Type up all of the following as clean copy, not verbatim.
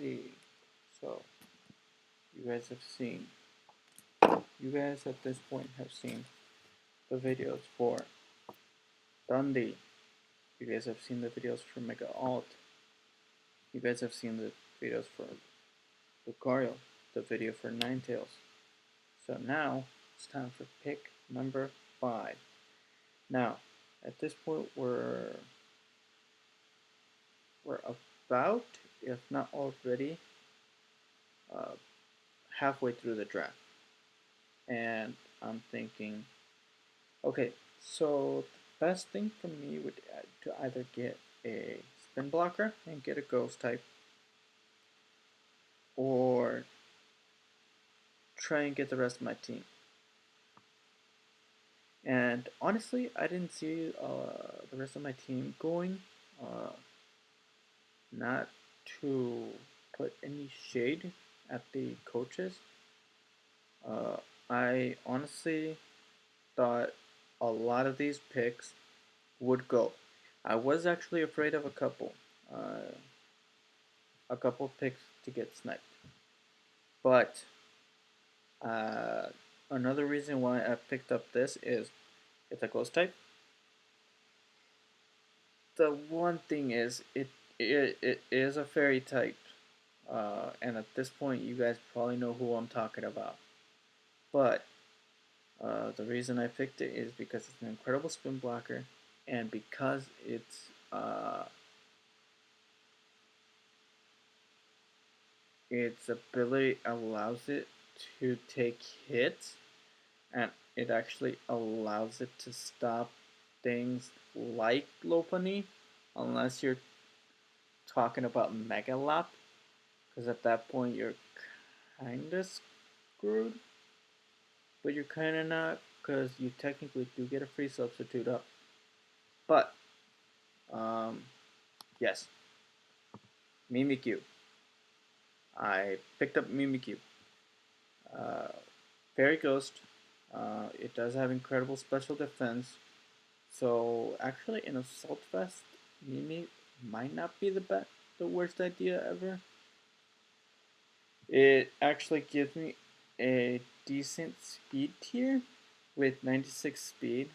Alrighty, so you guys have seen, you guys at this point have seen the videos for Dundee. You guys have seen the videos for Mega Alt. You guys have seen the videos for Lucario, the video for Ninetales. So now it's time for pick number 5. Now, at this point we're about, if not already, halfway through the draft. And I'm thinking, okay, so the best thing for me would to either get a spin blocker and get a ghost type, or try and get the rest of my team. And honestly, I didn't see the rest of my team going. Not to put any shade at the coaches. I honestly thought a lot of these picks would go. I was actually afraid of a couple picks to get sniped. But another reason why I picked up this is it's a ghost type. The one thing is it is a fairy type, and at this point you guys probably know who I'm talking about. But the reason I picked it is because it's an incredible spin blocker, and because its ability allows it to take hits, and it actually allows it to stop things like Lopunny, unless you're talking about Mega Lap, because at that point you're kinda screwed, but you're kinda not, because you technically do get a free substitute up. But yes, Mimikyu. I picked up Mimikyu. Fairy Ghost. It does have incredible special defense. So actually, in Assault Vest, Mimi might not be the worst idea ever. It actually gives me a decent speed tier with 96 speed,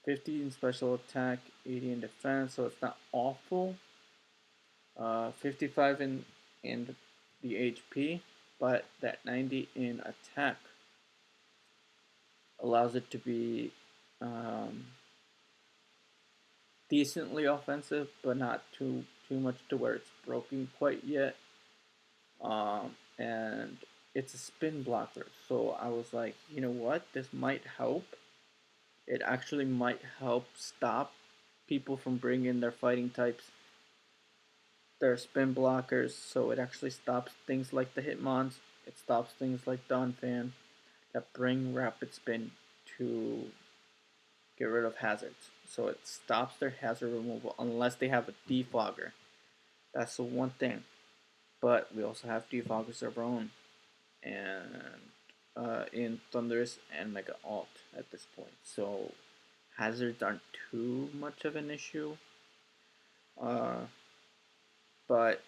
50 in special attack, 80 in defense, so it's not awful. 55 in the HP, but that 90 in attack allows it to be decently offensive, but not too much to where it's broken quite yet. And it's a spin blocker, so I was like, you know what, this might help. It actually might help stop people from bringing their fighting types, their spin blockers, so it actually stops things like the Hitmons. It stops things like Donphan that bring rapid spin to get rid of hazards. So it stops their hazard removal unless they have a defogger. That's the one thing. But we also have defoggers of our own, and in Thunderous and Mega Alt at this point. So hazards aren't too much of an issue. But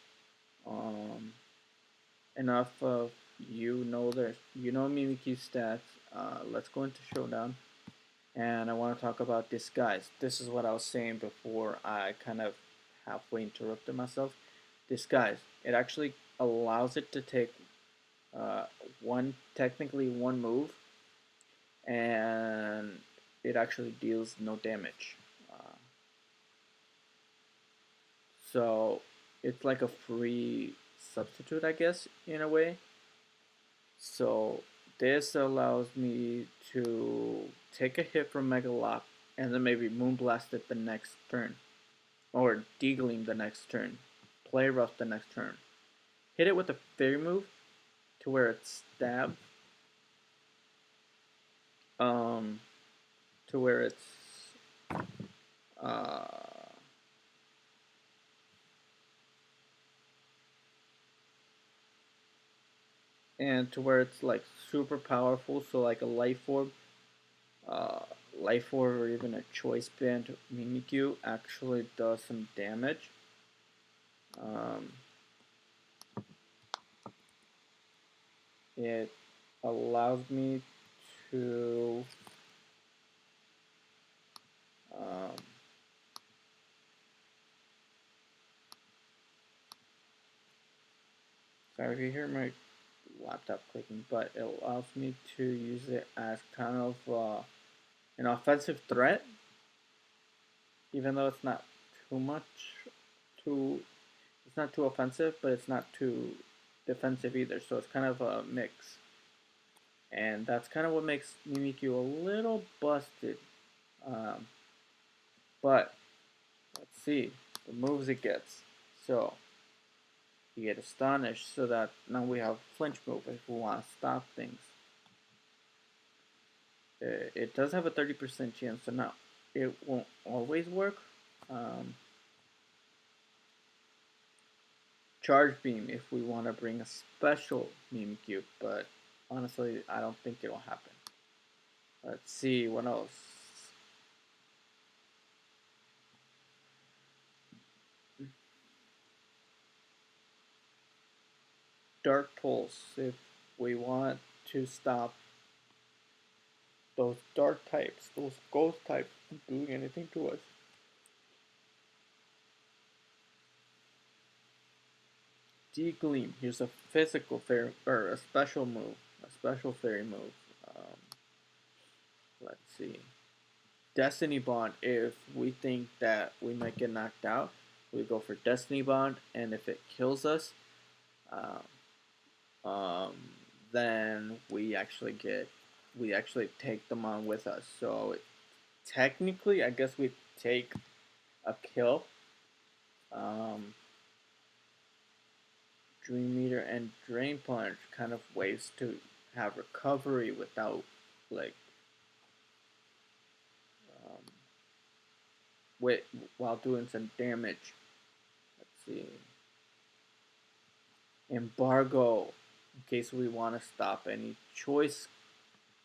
enough of you know Mimikyu's stats. Let's go into Showdown, and I want to talk about Disguise. This is what I was saying before I kind of halfway interrupted myself. Disguise. It actually allows it to take technically one move, and it actually deals no damage. So it's like a free substitute, I guess, in a way. So this allows me to take a hit from Mega Lock and then maybe Moonblast it the next turn, or D-Gleam the next turn, Play Rough the next turn. Hit it with a Fairy move to where it's stab, to where it's uh, and to where it's like super powerful. So like a Life Orb, or even a Choice Band Mimikyu actually does some damage. it allows me to um, sorry if you hear my laptop clicking, but it allows me to use it as kind of an offensive threat, even though it's not too much too it's not too offensive, but it's not too defensive either. So it's kind of a mix, and that's kind of what makes Mimikyu a little busted. Um, but let's see the moves it gets. So you get astonished, so that now we have flinch move if we want to stop things. It does have a 30% chance, so now it won't always work. Um, Charge beam if we want to bring a special Mimikyu, but honestly, I don't think it'll happen. Let's see what else. Dark Pulse if we want to stop those dark types, those ghost types from doing anything to us. D-Gleam, here's a physical fairy, or a special move, a special fairy move. Um, let's see. Destiny Bond, if we think that we might get knocked out, we go for Destiny Bond, and if it kills us, um, um, then we actually take them on with us. So technically, I guess we take a kill. Um, Dream Meter and Drain Punch kind of ways to have recovery without like um, with while doing some damage. Let's see. Embargo, in case we want to stop any choice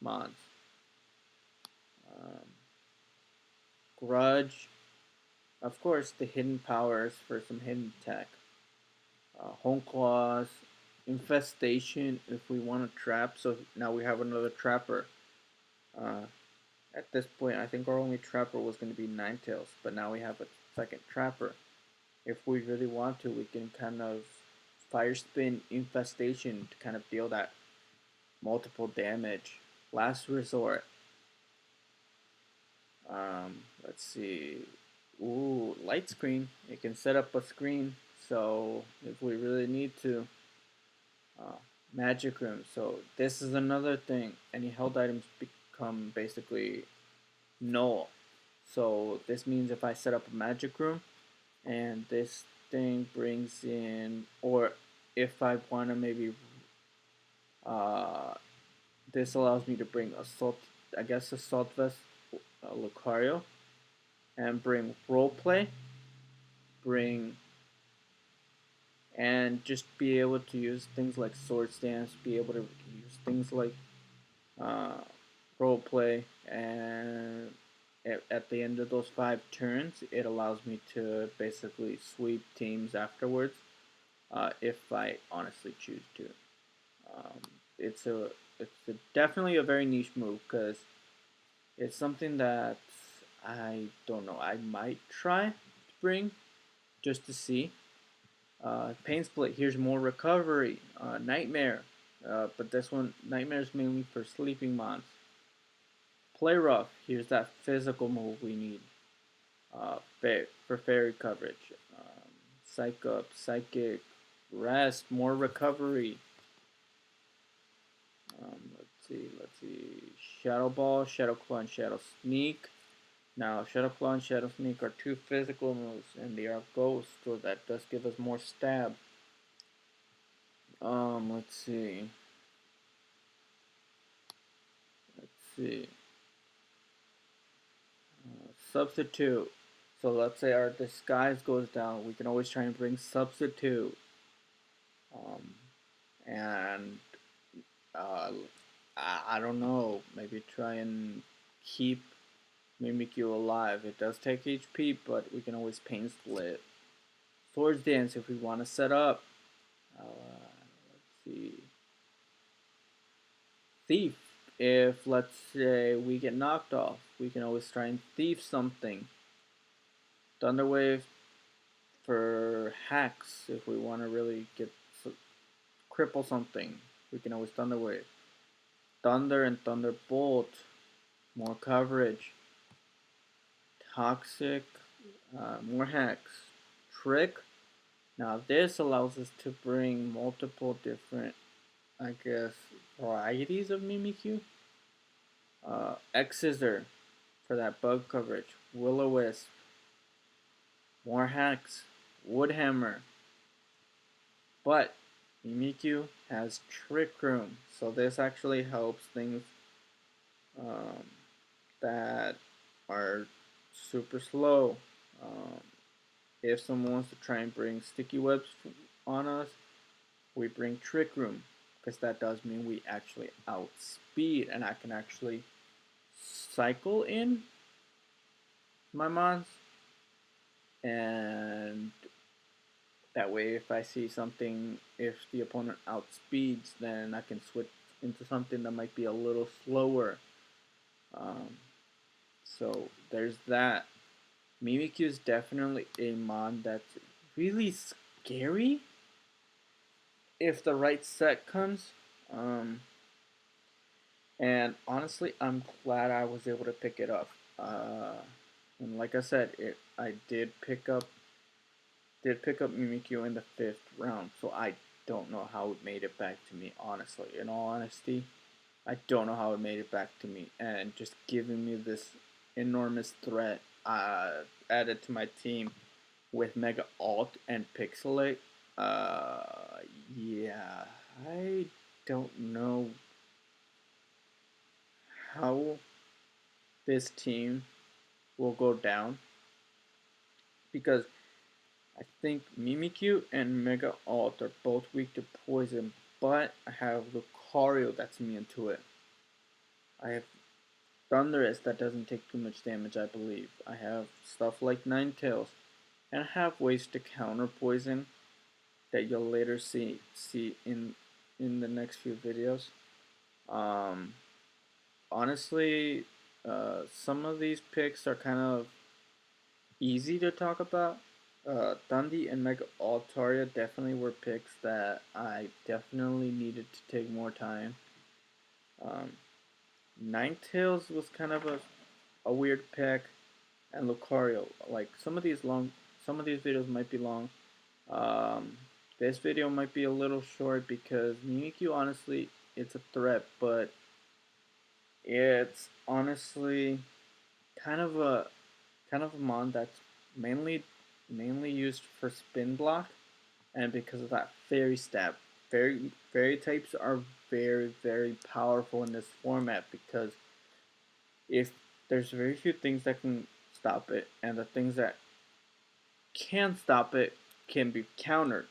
mods. Um, Grudge, of course, the hidden powers for some hidden tech. Home Claws, Infestation if we want to trap. So now we have another trapper. Uh, at this point, I think our only trapper was going to be Ninetales, but now we have a second trapper. If we really want to, we can kind of fire spin Infestation to kind of deal that multiple damage. Last resort. Let's see. Ooh, light screen. It can set up a screen, so if we really need to, uh, magic room. So this is another thing. Any held items become basically null. So this means if I set up a magic room, and this thing brings in, or if I want to maybe, uh, this allows me to bring assault. I guess assault vest, Lucario, and bring roleplay, bring and just be able to use things like sword stance, be able to use things like uh, role play, and at the end of those 5 turns, it allows me to basically sweep teams afterwards if I honestly choose to. Um, it's a definitely a very niche move because it's something that I don't know. I might try to bring just to see. Pain Split, here's more recovery. Nightmare, but this one, Nightmare is mainly for sleeping mons. Play Rough, here's that physical move we need for fairy coverage. Psych Up, Psychic, Rest, more recovery. Let's see. Shadow Ball, Shadow Claw, and Shadow Sneak. Now, Shadow Claw and Shadow Sneak are 2 physical moves, and they are ghosts, so that does give us more stab. Let's see. Let's see. Substitute. So let's say our disguise goes down. We can always try and bring substitute. Um, and I don't know. Maybe try and keep Mimikyu alive. It does take HP, but we can always pain split. Swords Dance if we want to set up. Let's see. Thief. If, let's say, we get knocked off, we can always try and thief something. Thunderwave for hacks. If we want to really get cripple something, we can always Thunderwave. Thunder and Thunderbolt. More coverage. Toxic. More hacks. Trick. Now this allows us to bring multiple different, I guess, varieties of Mimikyu. X-Scissor for that bug coverage. Will-O-Wisp. More hacks. Woodhammer. But Mimikyu has Trick Room, so this actually helps things um, that are super slow. Um, if someone wants to try and bring sticky webs on us, we bring Trick Room, because that does mean we actually outspeed, and I can actually cycle in my mons, and that way if I see something, if the opponent outspeeds, then I can switch into something that might be a little slower. Um, so there's that. Mimikyu is definitely a mon that's really scary if the right set comes. Um, and honestly, I'm glad I was able to pick it up. And like I said, I did pick up Mimikyu in the 5th round, so I don't know how it made it back to me. Honestly, in all honesty, I don't know how it made it back to me, and just giving me this enormous threat added to my team with Mega Alt and Pixelate. Yeah, I don't know how this team will go down, because I think Mimikyu and Mega Alt are both weak to poison, but I have Lucario that's immune to it. I have Thunderous that doesn't take too much damage, I believe. I have stuff like Ninetales, and I have ways to counter poison that you'll later see in the next few videos. Um, Honestly, some of these picks are kind of easy to talk about. Dundee and Mega Altaria definitely were picks that I definitely needed to take more time. Um, Ninetales was kind of a weird pick, and Lucario. Like some of these videos might be long. Um, this video might be a little short because Mimikyu, honestly, it's a threat, but it's honestly kind of a mon that's mainly used for spin block, and because of that fairy stab, fairy types are very powerful in this format, because if there's very few things that can stop it, and the things that can stop it can be countered.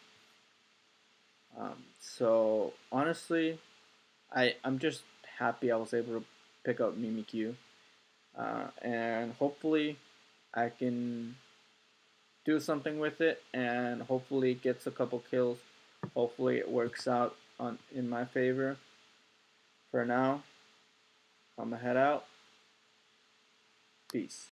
So honestly, I'm just happy I was able to pick up Mimikyu, and hopefully I can do something with it, and hopefully it gets a couple kills. Hopefully it works out in my favor. For now, I'm gonna head out. Peace.